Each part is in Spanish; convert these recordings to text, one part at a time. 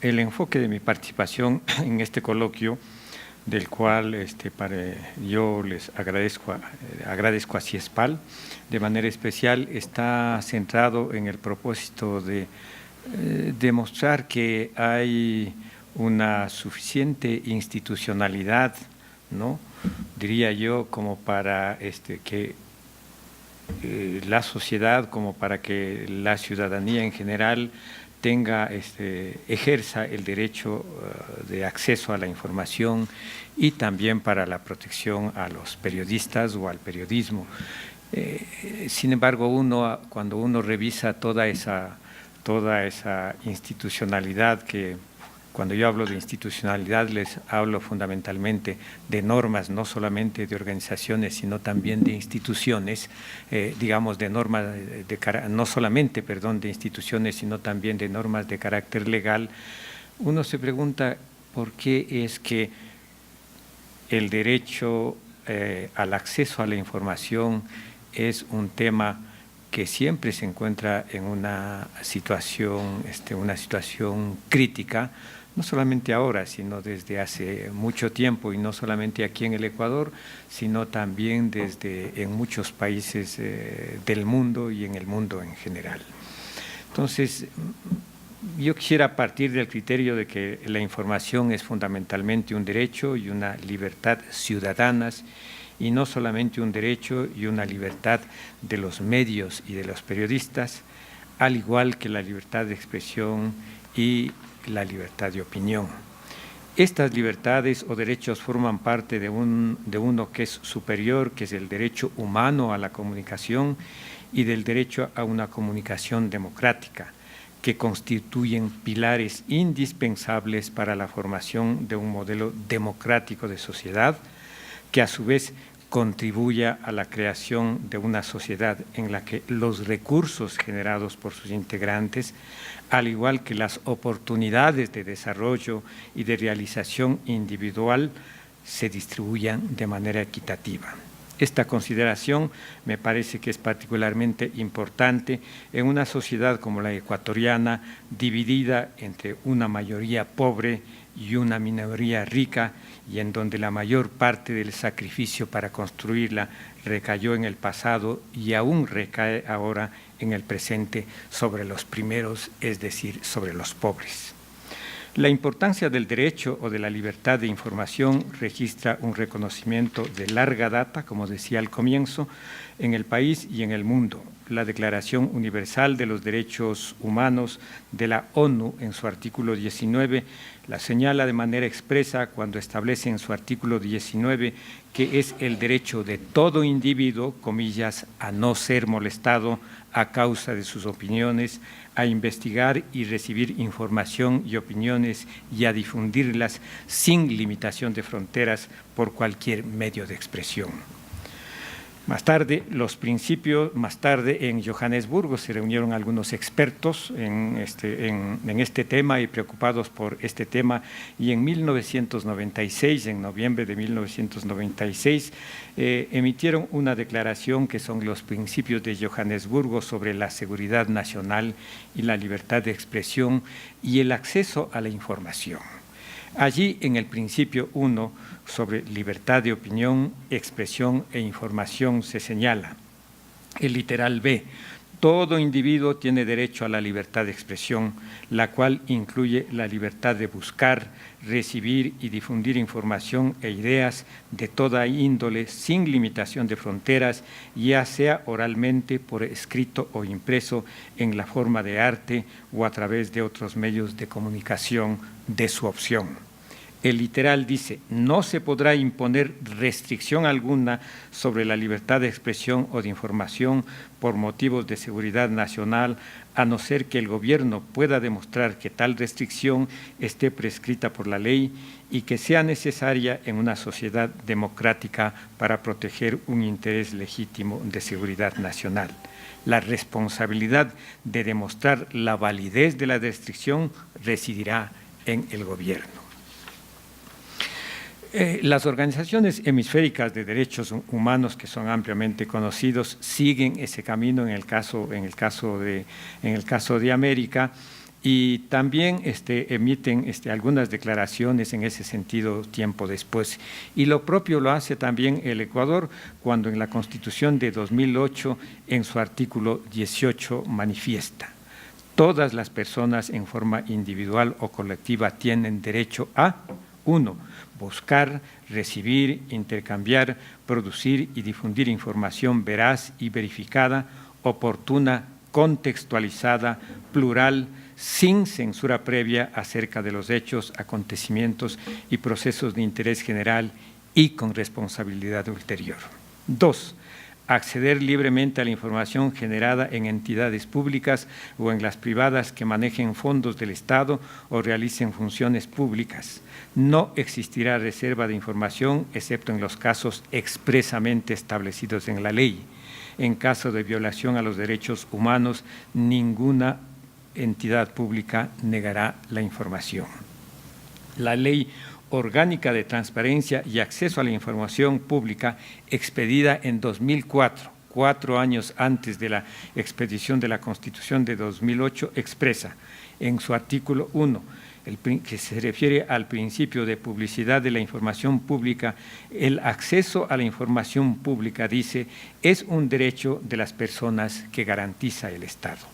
el enfoque de mi participación en este coloquio, del cual yo les agradezco a CIESPAL, de manera especial, está centrado en el propósito de demostrar que hay una suficiente institucionalidad, ¿no?, diría yo, como para que la sociedad, como para que la ciudadanía en general ejerza el derecho de acceso a la información y también para la protección a los periodistas o al periodismo. Sin embargo, cuando uno revisa toda esa institucionalidad, que cuando yo hablo de institucionalidad les hablo fundamentalmente de normas, no solamente de organizaciones, sino también de instituciones, digamos de normas, no solamente, perdón, de instituciones, sino también de normas de carácter legal, uno se pregunta por qué es que el derecho al acceso a la información es un tema que siempre se encuentra en una situación crítica, no solamente ahora, sino desde hace mucho tiempo, y no solamente aquí en el Ecuador, sino también en muchos países del mundo y en el mundo en general. Entonces, yo quisiera partir del criterio de que la información es fundamentalmente un derecho y una libertad ciudadanas, y no solamente un derecho y una libertad de los medios y de los periodistas, al igual que la libertad de expresión y la libertad de opinión. Estas libertades o derechos forman parte de uno que es superior, que es el derecho humano a la comunicación y del derecho a una comunicación democrática, que constituyen pilares indispensables para la formación de un modelo democrático de sociedad, que a su vez contribuya a la creación de una sociedad en la que los recursos generados por sus integrantes, al igual que las oportunidades de desarrollo y de realización individual, se distribuyan de manera equitativa. Esta consideración me parece que es particularmente importante en una sociedad como la ecuatoriana, dividida entre una mayoría pobre y una minoría rica, y en donde la mayor parte del sacrificio para construirla recayó en el pasado y aún recae ahora en el presente sobre los primeros, es decir, sobre los pobres. La importancia del derecho o de la libertad de información registra un reconocimiento de larga data, como decía al comienzo, en el país y en el mundo. La Declaración Universal de los Derechos Humanos de la ONU, en su artículo 19, la señala de manera expresa cuando establece en su artículo 19 que es el derecho de todo individuo, comillas, a no ser molestado a causa de sus opiniones, a investigar y recibir información y opiniones y a difundirlas sin limitación de fronteras por cualquier medio de expresión. Más tarde en Johannesburgo se reunieron algunos expertos en este tema y preocupados por este tema, y en 1996, en noviembre de 1996, emitieron una declaración que son los principios de Johannesburgo sobre la seguridad nacional y la libertad de expresión y el acceso a la información. Allí, en el principio 1, sobre libertad de opinión, expresión e información, se señala, el literal B, todo individuo tiene derecho a la libertad de expresión, la cual incluye la libertad de buscar, recibir y difundir información e ideas de toda índole sin limitación de fronteras, ya sea oralmente, por escrito o impreso, en la forma de arte o a través de otros medios de comunicación de su opción. El literal dice, no se podrá imponer restricción alguna sobre la libertad de expresión o de información por motivos de seguridad nacional, a no ser que el gobierno pueda demostrar que tal restricción esté prescrita por la ley y que sea necesaria en una sociedad democrática para proteger un interés legítimo de seguridad nacional. La responsabilidad de demostrar la validez de la restricción residirá en el gobierno. Las organizaciones hemisféricas de derechos humanos, que son ampliamente conocidos, siguen ese camino en el caso de América, y también emiten algunas declaraciones en ese sentido tiempo después. Y lo propio lo hace también el Ecuador cuando en la Constitución de 2008, en su artículo 18, manifiesta: todas las personas en forma individual o colectiva tienen derecho a 1. Buscar, recibir, intercambiar, producir y difundir información veraz y verificada, oportuna, contextualizada, plural, sin censura previa acerca de los hechos, acontecimientos y procesos de interés general y con responsabilidad ulterior. 2. Acceder libremente a la información generada en entidades públicas o en las privadas que manejen fondos del Estado o realicen funciones públicas. No existirá reserva de información excepto en los casos expresamente establecidos en la ley. En caso de violación a los derechos humanos, ninguna entidad pública negará la información. La Ley Orgánica de Transparencia y Acceso a la Información Pública, expedida en 2004, 4 años antes de la expedición de la Constitución de 2008, expresa en su artículo 1, que se refiere al principio de publicidad de la información pública: el acceso a la información pública, dice, es un derecho de las personas que garantiza el Estado.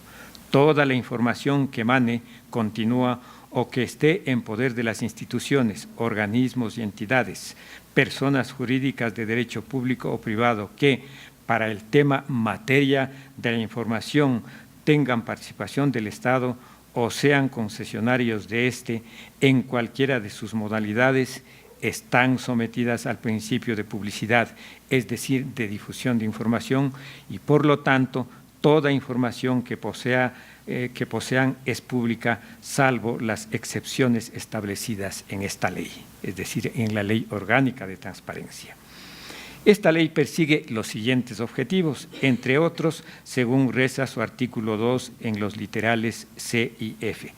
Toda la información que emane, continúa o que esté en poder de las instituciones, organismos y entidades, personas jurídicas de derecho público o privado que, para el tema materia de la información, tengan participación del Estado o sean concesionarios de éste en cualquiera de sus modalidades, están sometidas al principio de publicidad, es decir, de difusión de información, y por lo tanto, toda información que posean es pública, salvo las excepciones establecidas en esta ley, es decir, en la Ley Orgánica de Transparencia. Esta ley persigue los siguientes objetivos, entre otros, según reza su artículo 2 en los literales C y F: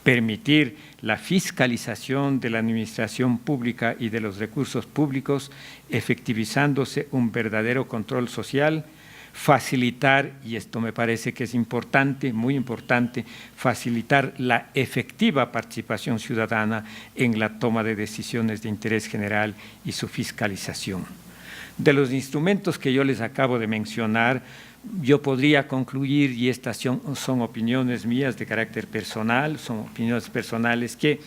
permitir la fiscalización de la administración pública y de los recursos públicos, efectivizándose un verdadero control social; facilitar, y esto me parece que es importante, muy importante, facilitar la efectiva participación ciudadana en la toma de decisiones de interés general y su fiscalización. De los instrumentos que yo les acabo de mencionar, yo podría concluir, y estas son opiniones mías de carácter personal, son opiniones personales, que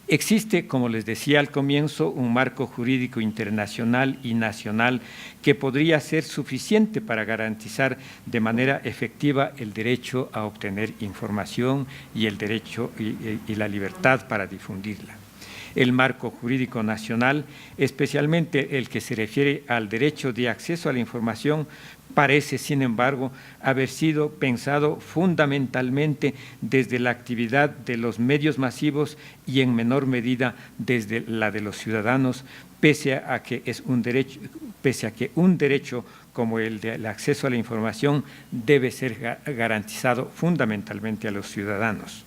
existe, como les decía al comienzo, un marco jurídico internacional y nacional que podría ser suficiente para garantizar de manera efectiva el derecho a obtener información y el derecho y la libertad para difundirla. El marco jurídico nacional, especialmente el que se refiere al derecho de acceso a la información, parece, sin embargo, haber sido pensado fundamentalmente desde la actividad de los medios masivos y en menor medida desde la de los ciudadanos, pese a que un derecho como el del acceso a la información debe ser garantizado fundamentalmente a los ciudadanos.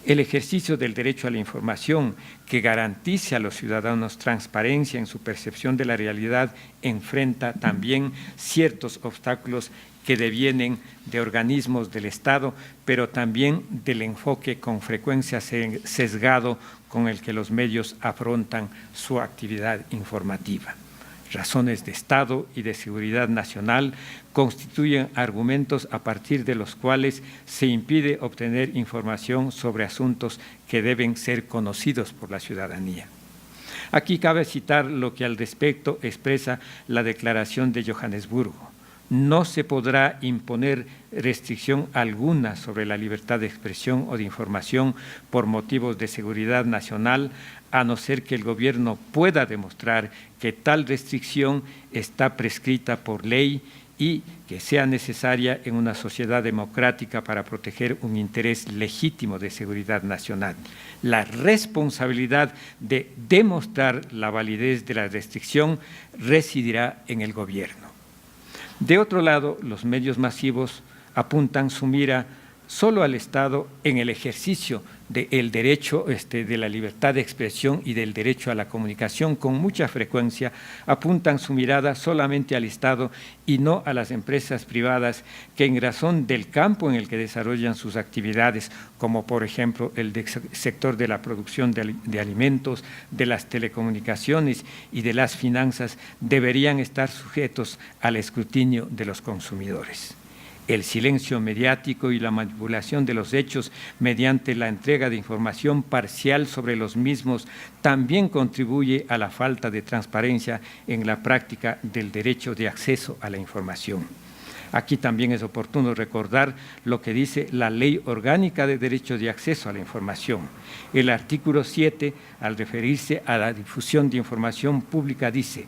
El ejercicio del derecho a la información, que garantice a los ciudadanos transparencia en su percepción de la realidad, enfrenta también ciertos obstáculos que devienen de organismos del Estado, pero también del enfoque con frecuencia sesgado con el que los medios afrontan su actividad informativa. Razones de Estado y de seguridad nacional constituyen argumentos a partir de los cuales se impide obtener información sobre asuntos que deben ser conocidos por la ciudadanía. Aquí cabe citar lo que al respecto expresa la Declaración de Johannesburgo: no se podrá imponer restricción alguna sobre la libertad de expresión o de información por motivos de seguridad nacional, a no ser que el gobierno pueda demostrar que tal restricción está prescrita por ley y que sea necesaria en una sociedad democrática para proteger un interés legítimo de seguridad nacional. La responsabilidad de demostrar la validez de la restricción residirá en el gobierno. De otro lado, los medios masivos apuntan su mira solo al Estado en el ejercicio del derecho de la libertad de expresión y del derecho a la comunicación. Con mucha frecuencia apuntan su mirada solamente al Estado y no a las empresas privadas que, en razón del campo en el que desarrollan sus actividades, como por ejemplo el sector de la producción de alimentos, de las telecomunicaciones y de las finanzas, deberían estar sujetos al escrutinio de los consumidores. El silencio mediático y la manipulación de los hechos mediante la entrega de información parcial sobre los mismos también contribuye a la falta de transparencia en la práctica del derecho de acceso a la información. Aquí también es oportuno recordar lo que dice la Ley Orgánica de Derecho de Acceso a la Información. El artículo 7, al referirse a la difusión de información pública, dice: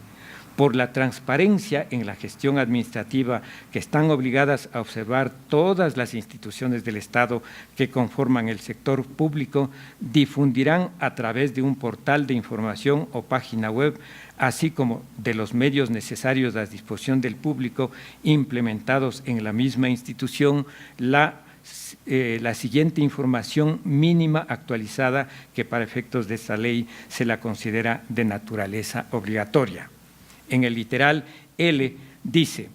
por la transparencia en la gestión administrativa que están obligadas a observar todas las instituciones del Estado que conforman el sector público, difundirán a través de un portal de información o página web, así como de los medios necesarios a disposición del público implementados en la misma institución, la siguiente información mínima actualizada que para efectos de esta ley se la considera de naturaleza obligatoria. En el literal L dice: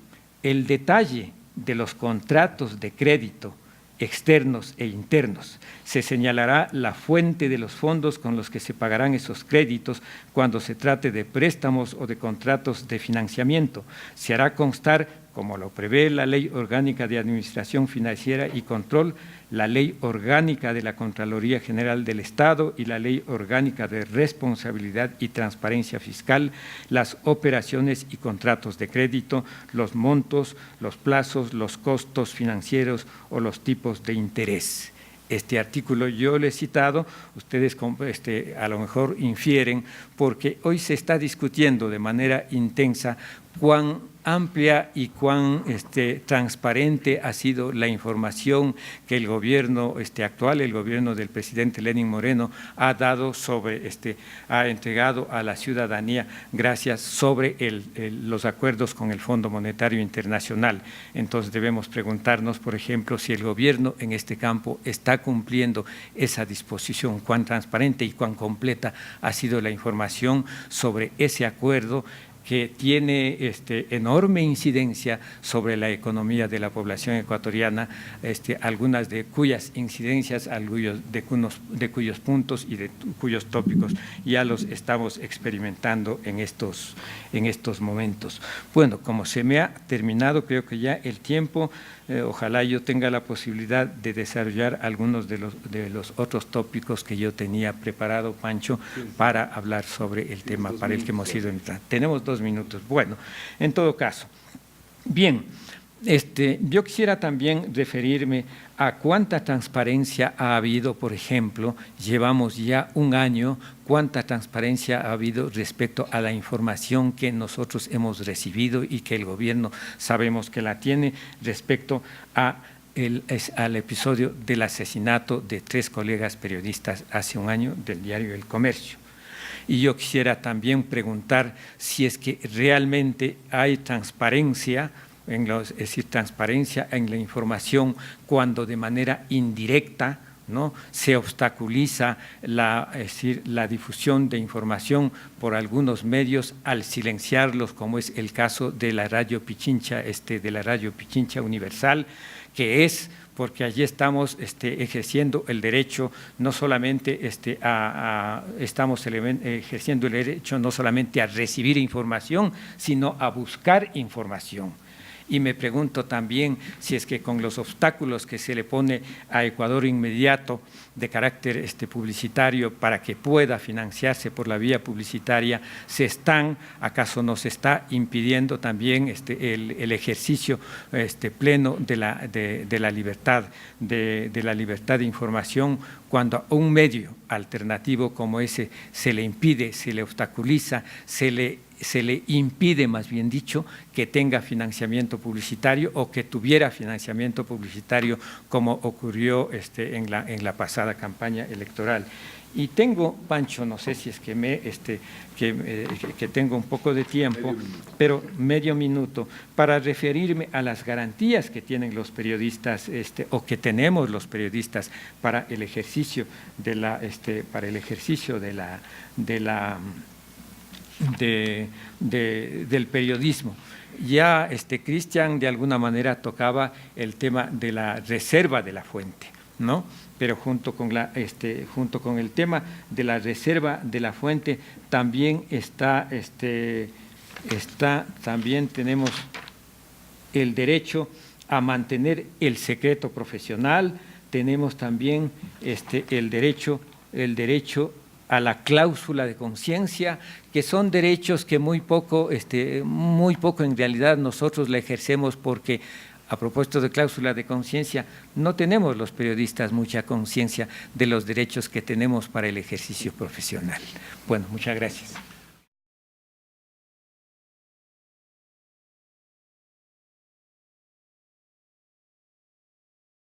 el detalle de los contratos de crédito externos e internos. Se señalará la fuente de los fondos con los que se pagarán esos créditos cuando se trate de préstamos o de contratos de financiamiento. Se hará constar, como lo prevé la Ley Orgánica de Administración Financiera y Control, la Ley Orgánica de la Contraloría General del Estado y la Ley Orgánica de Responsabilidad y Transparencia Fiscal, las operaciones y contratos de crédito, los montos, los plazos, los costos financieros o los tipos de interés. Este artículo yo lo he citado, ustedes a lo mejor infieren, porque hoy se está discutiendo de manera intensa cuán amplia y cuán transparente ha sido la información que el gobierno actual, el gobierno del presidente Lenín Moreno, ha dado sobre, ha entregado a la ciudadanía gracias sobre los acuerdos con el Fondo Monetario Internacional. Entonces debemos preguntarnos, por ejemplo, si el gobierno en este campo está cumpliendo esa disposición, cuán transparente y cuán completa ha sido la información sobre ese acuerdo que tiene enorme incidencia sobre la economía de la población ecuatoriana, algunas de cuyas incidencias, de cuyos puntos y de cuyos tópicos ya los estamos experimentando en estos momentos. Bueno, como se me ha terminado, creo que ya el tiempo, ojalá yo tenga la posibilidad de desarrollar algunos de los otros tópicos que yo tenía preparado, Pancho, para hablar sobre el tema para el que hemos ido entrando. Tenemos 2 minutos. Bueno, en todo caso, bien, yo quisiera también referirme a cuánta transparencia ha habido, por ejemplo, llevamos ya 1 año, cuánta transparencia ha habido respecto a la información que nosotros hemos recibido y que el gobierno sabemos que la tiene respecto al episodio del asesinato de 3 colegas periodistas hace 1 año del diario El Comercio. Y yo quisiera también preguntar si es que realmente hay transparencia, es decir, transparencia en la información cuando de manera indirecta, ¿no?, se obstaculiza la difusión de información por algunos medios al silenciarlos, como es el caso de la radio Pichincha, de la radio Pichincha Universal, que es porque allí estamos ejerciendo el derecho no solamente estamos ejerciendo el derecho no solamente a recibir información, sino a buscar información. Y me pregunto también si es que con los obstáculos que se le pone a Ecuador Inmediato de carácter publicitario para que pueda financiarse por la vía publicitaria, ¿acaso nos está impidiendo también el ejercicio pleno de la libertad de información, cuando a un medio alternativo como ese se le impide, se le obstaculiza, se le impide, más bien dicho, que tenga financiamiento publicitario o que tuviera financiamiento publicitario, como ocurrió en la pasada campaña electoral? Y tengo, Pancho, no sé si es que que tengo un poco de tiempo, pero medio minuto, para referirme a las garantías que tienen los periodistas, o que tenemos los periodistas para el ejercicio del periodismo. Ya Cristian de alguna manera tocaba el tema de la reserva de la fuente, ¿no? Pero junto con el tema de la reserva de la fuente también también tenemos el derecho a mantener el secreto profesional, tenemos también el derecho a la cláusula de conciencia, que son derechos que muy poco en realidad nosotros la ejercemos, porque a propósito de cláusula de conciencia, no tenemos los periodistas mucha conciencia de los derechos que tenemos para el ejercicio profesional. Bueno, muchas gracias.